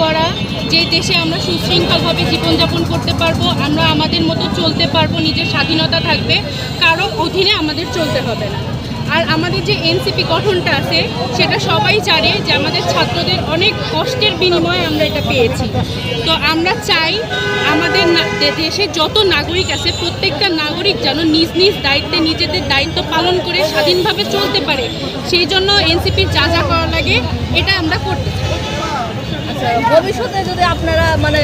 গড়া, যে দেশে আমরা সুশৃঙ্খলভাবে জীবনযাপন করতে পারবো, আমরা আমাদের মতো চলতে পারবো, নিজের স্বাধীনতা থাকবে, কারো অধীনে আমাদের চলতে হবে না। আর আমাদের যে এনসিপি গঠনটা আছে সেটা সবাই জানে যে আমাদের ছাত্রদের অনেক কষ্টের বিনিময়ে আমরা এটা পেয়েছি। তো আমরা চাই আমাদের দেশে যত নাগরিক আছে প্রত্যেকটা নাগরিক যেন নিজ নিজ দায়িত্বে নিজেদের দায়িত্ব পালন করে স্বাধীনভাবে চলতে পারে। সেই জন্য এনসিপির যা যা করা লাগে এটা আমরা করতে চাই। আচ্ছা, ভবিষ্যতে যদি আপনারা মানে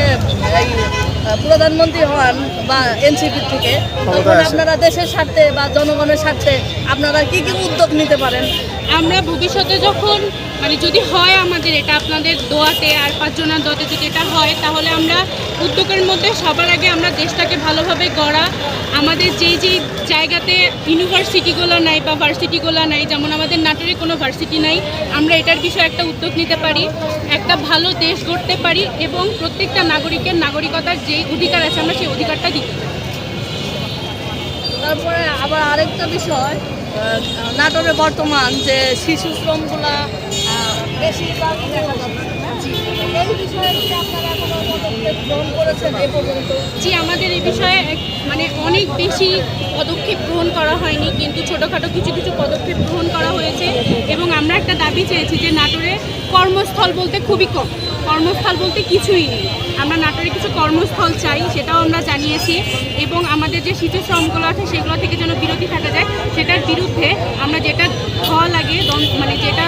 এই প্রধানমন্ত্রী হন বা এনসিপি থেকে, তখন আপনারা দেশের স্বার্থে বা জনগণের স্বার্থে আপনারা কি কি উদ্যোগ নিতে পারেন? আমরা ভবিষ্যতে যখন যদি হয় আমাদের এটা আপনাদের দোয়াতে আর 5 জনের দোয়াতে যদি এটা হয়, তাহলে আমরা উদ্যোগের মধ্যে সবার আগে আমরা দেশটাকে ভালোভাবে গড়া, আমাদের যেই যেই জায়গাতে ইউনিভার্সিটিগুলো নাই বা ভার্সিটিগুলো নাই, যেমন আমাদের নাটোরে কোনো ভার্সিটি নাই, আমরা এটার বিষয়ে একটা উদ্যোগ নিতে পারি, একটা ভালো দেশ গড়তে পারি এবং প্রত্যেকটা নাগরিকের নাগরিকতার যে অধিকার আছে আমরা সেই অধিকারটা দিতে পারি। তারপরে আবার আরেকটা বিষয়, নাটোরে বর্তমান যে শিশু শ্রমগুলা বেশিরভাগ দেখা যাচ্ছে, এই বিষয়ে কি আপনারা কোনো পদক্ষেপ গ্রহণ করেছেন এ পর্যন্ত? জি, আমাদের এই বিষয়ে অনেক বেশি পদক্ষেপ গ্রহণ করা হয়নি, কিন্তু ছোটোখাটো কিছু কিছু পদক্ষেপ গ্রহণ করা হয়েছে এবং আমরা একটা দাবি চেয়েছি যে নাটোরে কর্মস্থল বলতে খুবই কম, কর্মস্থল বলতে কিছুই নেই। আমরা নাটোরে কিছু কর্মস্থল চাই, সেটাও আমরা জানিয়েছি এবং আমাদের যে শিশু শ্রমগুলো আছে সেগুলো থেকে যেন বিরতি থাকা যায়, সেটার বিরুদ্ধে আমরা যেটা হওয়া লাগে যেটা